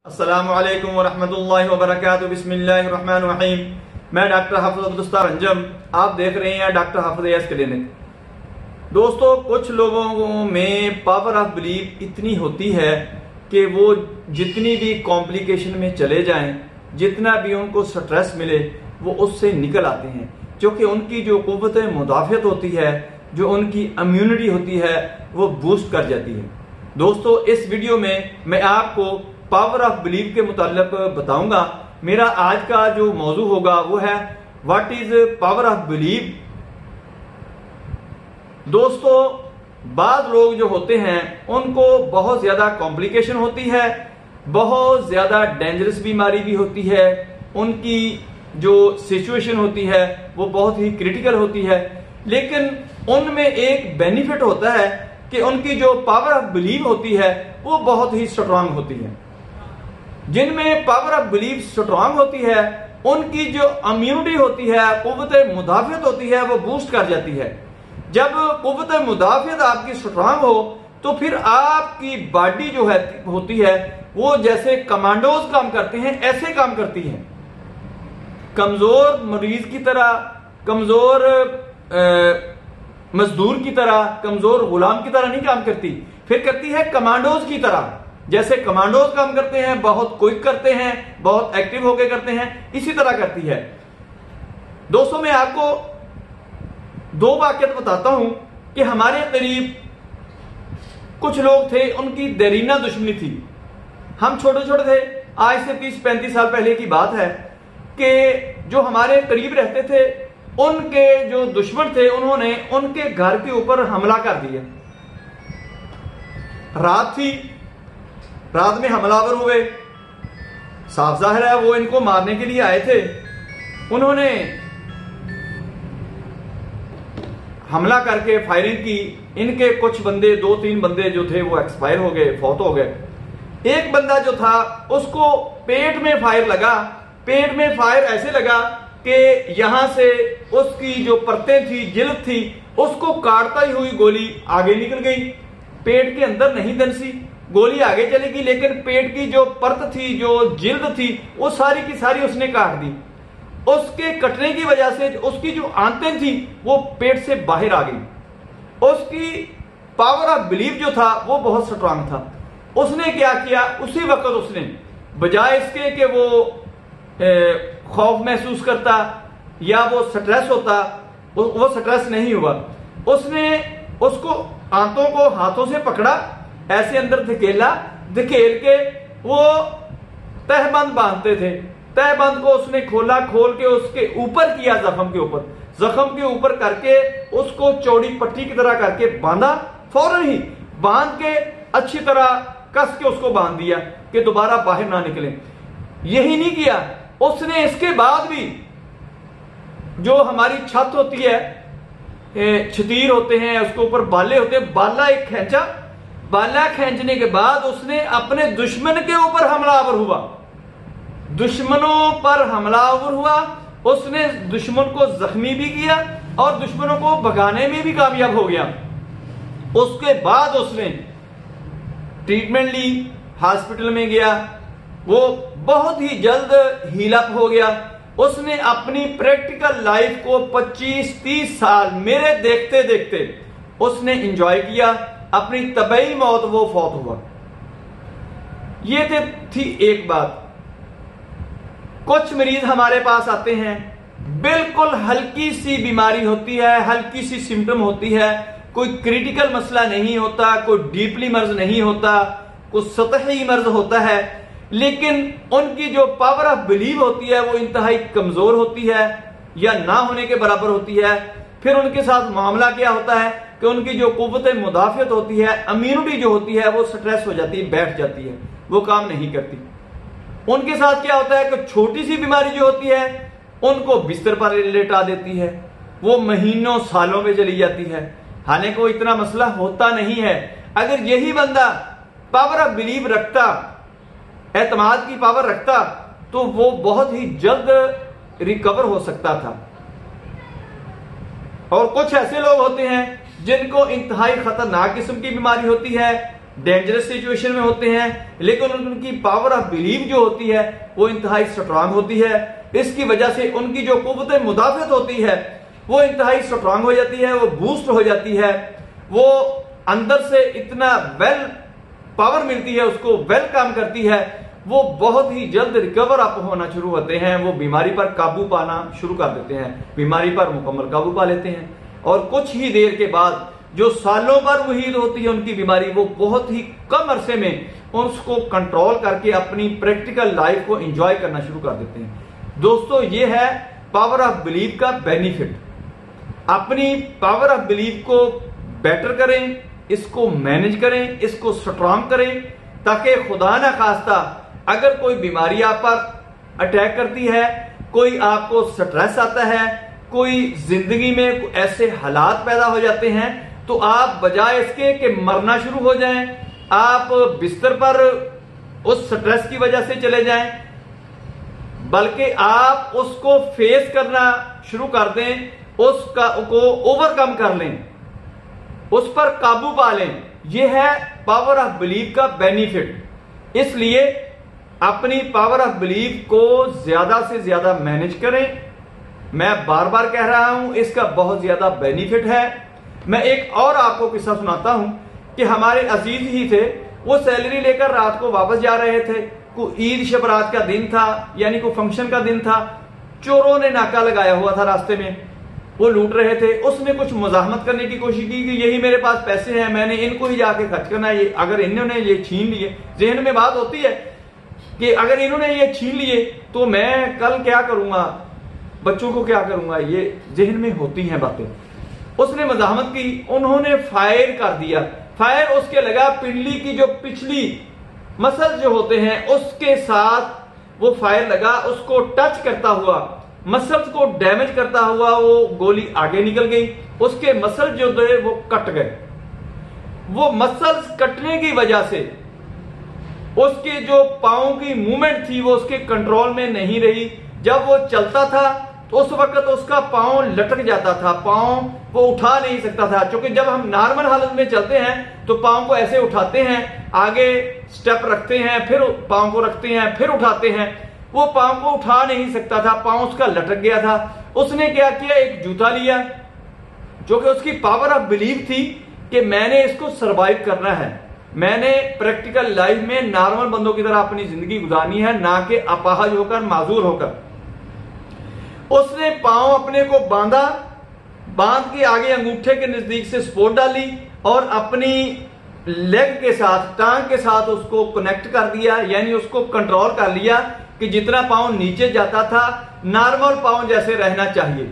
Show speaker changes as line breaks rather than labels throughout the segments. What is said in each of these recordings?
अस्सलामुअलैकुम वरहमतुल्लाहि वबरकातुहू। बिस्मिल्लाहिर्रहमानिर्रहीम। मैं डॉक्टर हाफिज अब्दुल रंजम, आप देख रहे हैं डॉक्टर हाफिज क्लिनिक। दोस्तों, कुछ लोगों में पावर ऑफ बिलीफ इतनी होती है कि वो जितनी भी कॉम्प्लिकेशन में चले जाएं, जितना भी उनको स्ट्रेस मिले, वो उससे निकल आते हैं, क्योंकि उनकी जो कुव्वत मुदाफ़ियत होती है, जो उनकी इम्यूनिटी होती है, वो बूस्ट कर जाती है। दोस्तों, इस वीडियो में मैं आपको पावर ऑफ बिलीफ के मुताल्लिक बताऊंगा। मेरा आज का जो मौजू होगा वो है what is power of belief. दोस्तों, बाद लोग जो होते हैं उनको बहुत ज्यादा कॉम्प्लिकेशन होती है, बहुत ज्यादा डेंजरस बीमारी भी होती है, उनकी जो सिचुएशन होती है वो बहुत ही क्रिटिकल होती है, लेकिन उनमें एक बेनिफिट होता है कि उनकी जो पावर ऑफ बिलीफ होती है वो बहुत ही स्ट्रांग होती है। जिनमें पावर ऑफ बिलीफ स्ट्रांग होती है, उनकी जो इम्यूनिटी होती है, कुव्वत मुदाफ़ियत होती है, वो बूस्ट कर जाती है। जब कुव्वत मुदाफ़ियत आपकी स्ट्रांग हो तो फिर आपकी बॉडी जो है होती है वो जैसे कमांडोज काम करते हैं, ऐसे काम करती है। कमजोर मरीज की तरह, कमजोर मजदूर की तरह, कमजोर गुलाम की तरह नहीं काम करती, फिर करती है कमांडोज की तरह। जैसे कमांडोज काम करते हैं, बहुत क्विक करते हैं, बहुत एक्टिव होकर करते हैं, इसी तरह करती है। दोस्तों, मैं आपको दो वाक़ियात बताता हूं कि हमारे करीब कुछ लोग थे, उनकी देरीना दुश्मनी थी। हम छोटे छोटे थे, आज से 30-35 साल पहले की बात है, कि जो हमारे करीब रहते थे उनके जो दुश्मन थे उन्होंने उनके घर के ऊपर हमला कर दिया। रात थी, रात में हमलावर हुए। साफ जाहिर है वो इनको मारने के लिए आए थे। उन्होंने हमला करके फायरिंग की। इनके कुछ बंदे, 2-3 बंदे जो थे वो एक्सपायर हो गए, फौत हो गए। एक बंदा जो था उसको पेट में फायर लगा। पेट में फायर ऐसे लगा कि यहां से उसकी जो परतें थी, जिल्द थी, उसको काटता ही हुई गोली आगे निकल गई। पेट के अंदर नहीं दनसी, गोली आगे चलेगी, लेकिन पेट की जो परत थी, जो जिल्द थी, वो सारी की सारी उसने काट दी। उसके कटने की वजह से उसकी जो आंतें थी वो पेट से बाहर आ गई। उसकी पावर ऑफ बिलीफ जो था वो बहुत स्ट्रांग था। उसने क्या किया, उसी वक्त उसने बजाय इसके कि वो खौफ महसूस करता या वो स्ट्रेस होता, वो स्ट्रेस नहीं हुआ। उसने उसको आंतों को हाथों से पकड़ा, ऐसे अंदर धकेल के वो तहबंद बांधते थे। तहबंद को उसने खोला, खोल के उसके ऊपर किया, जख्म के ऊपर करके उसको चौड़ी पट्टी की तरह करके बांधा। फौरन ही बांध के अच्छी तरह कस के उसको बांध दिया कि दोबारा बाहर ना निकले। यही नहीं किया, उसने इसके बाद भी जो हमारी छत होती है, छतीर होते हैं, उसके ऊपर बाले होते हैं, बाला एक खींचा। बाला खींचने के बाद उसने अपने दुश्मन के ऊपर हमलावर हुआ, दुश्मनों पर हमलावर हुआ। उसने दुश्मन को जख्मी भी किया और दुश्मनों को भगाने में भी कामयाब हो गया। उसके बाद उसने ट्रीटमेंट ली, हॉस्पिटल में गया, वो बहुत ही जल्द हील अप हो गया। उसने अपनी प्रैक्टिकल लाइफ को 25-30 साल मेरे देखते देखते उसने एंजॉय किया। अपनी तबई मौत वो फौत हुआ। ये थी एक बात। कुछ मरीज हमारे पास आते हैं, बिल्कुल हल्की सी बीमारी होती है, हल्की सी सिम्टम होती है, कोई क्रिटिकल मसला नहीं होता, कोई डीपली मर्ज नहीं होता, कोई सतही मर्ज होता है, लेकिन उनकी जो पावर ऑफ बिलीव होती है वो इंतहाई कमजोर होती है या ना होने के बराबर होती है। फिर उनके साथ मामला क्या होता है कि उनकी जो कुव्वत मुदाफ़ियत होती है, इम्यूनिटी जो होती है, वो स्ट्रेस हो जाती है, बैठ जाती है, वो काम नहीं करती। उनके साथ क्या होता है कि छोटी सी बीमारी जो होती है उनको बिस्तर पर लेटा देती है, वो महीनों सालों में चली जाती है, हालांकि को इतना मसला होता नहीं है। अगर यही बंदा पावर ऑफ बिलीव रखता, एतमाद की पावर रखता, तो वो बहुत ही जल्द रिकवर हो सकता था। और कुछ ऐसे लोग होते हैं जिनको इंतहाई खतरनाक किस्म की बीमारी होती है, डेंजरस सिचुएशन में होते हैं, लेकिन उनकी पावर ऑफ बिलीव जो होती है वो इंतहाई स्ट्रांग होती है। इसकी वजह से उनकी जो कुव्वत मुदाफियत होती है वो इंतहाई स्ट्रांग हो जाती है, वो बूस्ट हो जाती है, वो अंदर से इतना वेल पावर मिलती है, उसको वेल काम करती है, वो बहुत ही जल्द रिकवर अप होना शुरू होते हैं, वो बीमारी पर काबू पाना शुरू कर देते हैं, बीमारी पर मुकम्मल काबू पा लेते हैं। और कुछ ही देर के बाद जो सालों पर मुहीत होती है उनकी बीमारी, वो बहुत ही कम अरसे में उसको कंट्रोल करके अपनी प्रैक्टिकल लाइफ को एंजॉय करना शुरू कर देते हैं। दोस्तों, ये है पावर ऑफ बिलीव का बेनिफिट। अपनी पावर ऑफ बिलीव को बेटर करें, इसको मैनेज करें, इसको स्ट्रांग करें, ताकि खुदा ना खास्ता अगर कोई बीमारी आप पर अटैक करती है, कोई आपको स्ट्रेस आता है, कोई जिंदगी में ऐसे हालात पैदा हो जाते हैं, तो आप बजाय इसके कि मरना शुरू हो जाएं, आप बिस्तर पर उस स्ट्रेस की वजह से चले जाएं, बल्कि आप उसको फेस करना शुरू कर दें, उसका को ओवरकम कर लें, उस पर काबू पा लें। यह है पावर ऑफ बिलीव का बेनिफिट। इसलिए अपनी पावर ऑफ बिलीव को ज्यादा से ज्यादा मैनेज करें। मैं बार बार कह रहा हूं, इसका बहुत ज्यादा बेनिफिट है। मैं एक और आपको किस्सा सुनाता हूं कि हमारे अजीज ही थे, वो सैलरी लेकर रात को वापस जा रहे थे, कोई ईद शबरात का दिन था, यानी कोई फंक्शन का दिन था। चोरों ने नाका लगाया हुआ था रास्ते में, वो लूट रहे थे। उसने कुछ मुजाहमत करने की कोशिश की कि यही मेरे पास पैसे हैं, मैंने इनको ही जाके खर्च करना है, ये अगर इन्होंने ये छीन लिए, जहन में बात होती है कि अगर इन्होंने ये छीन लिए तो मैं कल क्या करूंगा, बच्चों को क्या करूंगा, ये जहन में होती हैं बातें। उसने मजाहमत की, उन्होंने फायर कर दिया। फायर उसके लगा पिंडली की जो पिछली मसल जो होते हैं उसके साथ वो फायर लगा, उसको टच करता हुआ, मसल्स को डैमेज करता हुआ वो गोली आगे निकल गई। उसके मसल जो थे वो कट गए। वो मसल्स कटने की वजह से उसके जो पांव की मूवमेंट थी वो उसके कंट्रोल में नहीं रही। जब वो चलता था तो उस वक्त उसका पांव लटक जाता था, पांव वो उठा नहीं सकता था। क्योंकि जब हम नॉर्मल हालत में चलते हैं तो पांव को ऐसे उठाते हैं, आगे स्टेप रखते हैं, फिर पांव को रखते हैं, फिर उठाते हैं। वो पांव को उठा नहीं सकता था, पांव उसका लटक गया था। उसने क्या किया, एक जूता लिया, जो कि उसकी पावर ऑफ बिलीव थी कि मैंने इसको सरवाइव करना है, मैंने प्रैक्टिकल लाइफ में नॉर्मल बंदों की तरह अपनी जिंदगी गुजारनी है, ना कि अपाहज होकर, माजूर होकर। उसने पांव अपने को बांधा, बांध के आगे अंगूठे के नजदीक से सपोर्ट डाली और अपनी लेग के साथ, टांग के साथ उसको कनेक्ट कर दिया, यानी उसको कंट्रोल कर लिया कि जितना पांव नीचे जाता था नॉर्मल पांव जैसे रहना चाहिए,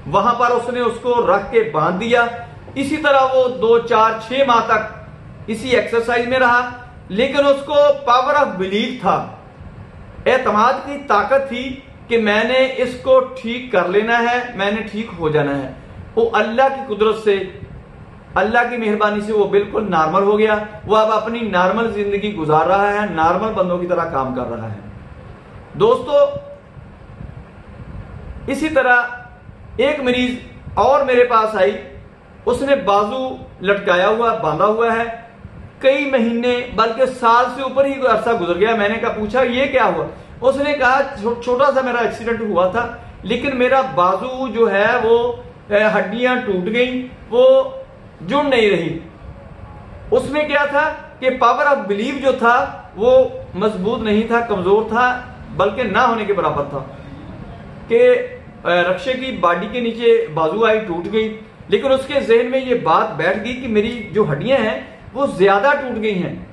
वहां पर उसने उसको रख के बांध दिया। इसी तरह वो 2, 4, 6 माह तक इसी एक्सरसाइज में रहा। लेकिन उसको पावर ऑफ बिलीव था, एतमाद की ताकत थी कि मैंने इसको ठीक कर लेना है, मैंने ठीक हो जाना है। वो अल्लाह की कुदरत से, अल्लाह की मेहरबानी से वो बिल्कुल नॉर्मल हो गया। वो अब अपनी नॉर्मल जिंदगी गुजार रहा है, नॉर्मल बंदों की तरह काम कर रहा है। दोस्तों, इसी तरह एक मरीज और मेरे पास आई, उसने बाजू लटकाया हुआ, बांधा हुआ है, कई महीने बल्कि साल से ऊपर ही अरसा गुजर गया। मैंने कहा, पूछा ये क्या हुआ? उसने कहा छोटा सा मेरा एक्सीडेंट हुआ था, लेकिन मेरा बाजू जो है वो हड्डियां टूट गई, वो जुड़ नहीं रही। उसमें क्या था कि पावर ऑफ बिलीव जो था वो मजबूत नहीं था, कमजोर था, बल्कि ना होने के बराबर था कि रक्षे की बॉडी के नीचे बाजू आई, टूट गई। लेकिन उसके जहन में ये बात बैठ गई कि मेरी जो हड्डियां हैं वो ज्यादा टूट गई हैं,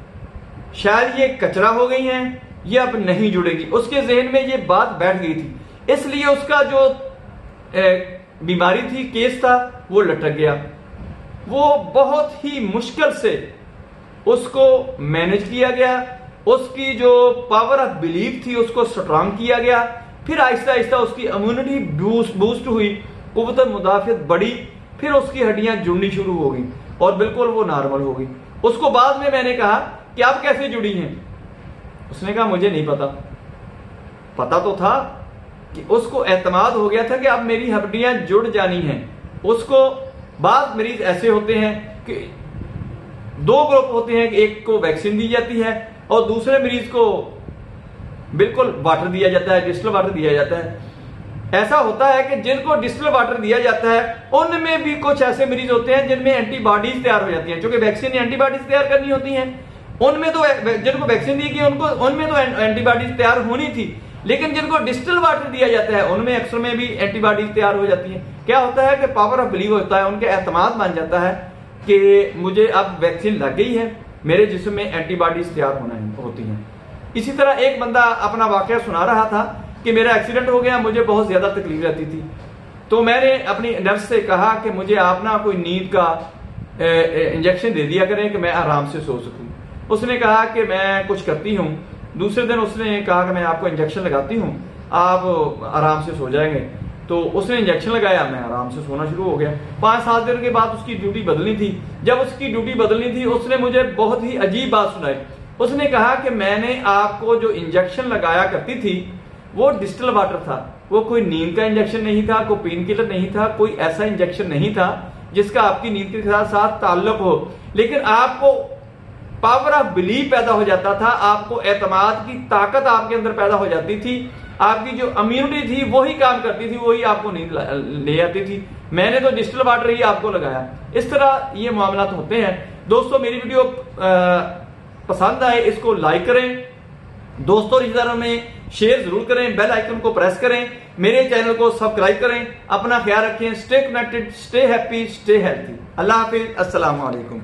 शायद ये कचरा हो गई हैं, ये अब नहीं जुड़ेगी। उसके जहन में ये बात बैठ गई थी, इसलिए उसका जो बीमारी थी, केस था, वो लटक गया। वो बहुत ही मुश्किल से उसको मैनेज किया गया, उसकी जो पावर ऑफ बिलीव थी उसको स्ट्रांग किया गया। फिर आहिस्ता आहिस्ता उसकी इम्यूनिटी बूस्ट हुई, कुव्वत मुदाफियत बढ़ी, फिर उसकी हड्डियां जुड़नी शुरू हो गई और बिल्कुल वो नॉर्मल हो गई। उसको बाद में मैंने कहा कि आप कैसे जुड़ी हैं? उसने कहा मुझे नहीं पता। पता तो था कि उसको एतमाद हो गया था कि अब मेरी हड्डियां जुड़ जानी हैं। उसको बाद मरीज ऐसे होते हैं कि दो ग्रुप होते हैं, एक को वैक्सीन दी जाती है और दूसरे मरीज को बिल्कुल वाटर दिया जाता है, डिस्टिल वाटर दिया जाता है। ऐसा होता है कि जिनको डिस्टिल वाटर दिया जाता है उनमें भी कुछ ऐसे मरीज होते हैं जिनमें एंटीबॉडीज तैयार हो जाती हैं, क्योंकि वैक्सीन ने एंटीबॉडीज तैयार करनी होती हैं। उनमें तो जिनको वैक्सीन दी गई उनमें तो एंटीबॉडीज तैयार होनी थी, लेकिन जिनको डिस्टिल वाटर दिया जाता है उनमें अक्सर में भी एंटीबॉडीज तैयार हो जाती है। क्या होता है कि पावर ऑफ बिलीव होता है, उनके एतमाद मान जाता है कि मुझे अब वैक्सीन लग गई है, मेरे जिस्म में एंटीबॉडीज तैयार होती हैं। इसी तरह एक बंदा अपना वाकया सुना रहा था कि मेरा एक्सीडेंट हो गया, मुझे बहुत ज्यादा तकलीफ रहती थी, तो मैंने अपनी नर्स से कहा कि मुझे आप ना कोई नींद का इंजेक्शन दे दिया करें कि मैं आराम से सो सकूं। उसने कहा कि मैं कुछ करती हूँ। दूसरे दिन उसने कहा कि मैं आपको इंजेक्शन लगाती हूँ, आप आराम से सो जाएंगे। तो उसने इंजेक्शन लगाया, मैं आराम से सोना शुरू हो गया। 5-7 दिन के बाद उसकी ड्यूटी बदलनी थी। जब उसकी ड्यूटी बदलनी थी उसने मुझे बहुत ही अजीब बात सुनाई। उसने कहा कि मैंने आपको जो इंजेक्शन लगाया करती थी वो डिस्टिल वाटर था, वो कोई नींद का इंजेक्शन नहीं था, कोई पेन किलर नहीं था, कोई ऐसा इंजेक्शन नहीं था जिसका आपकी नींद के साथ ताल्लुक हो, लेकिन आपको पावर ऑफ बिलीव पैदा हो जाता था, आपको एतमाद की ताकत आपके अंदर पैदा हो जाती थी, आपकी जो इम्यूनिटी थी वही काम करती थी, वही आपको नींद ले आती थी। मैंने तो डिस्टिल वाटर ही आपको लगाया। इस तरह ये मामला होते हैं। दोस्तों, मेरी वीडियो पसंद आए इसको लाइक करें, दोस्तों रिश्तेदारों में शेयर जरूर करें, बेल आइकन को प्रेस करें, मेरे चैनल को सब्सक्राइब करें। अपना ख्याल रखें, stay connected, stay happy, stay healthy. अल्लाह हाफिज, अस्सलाम वालेकुम।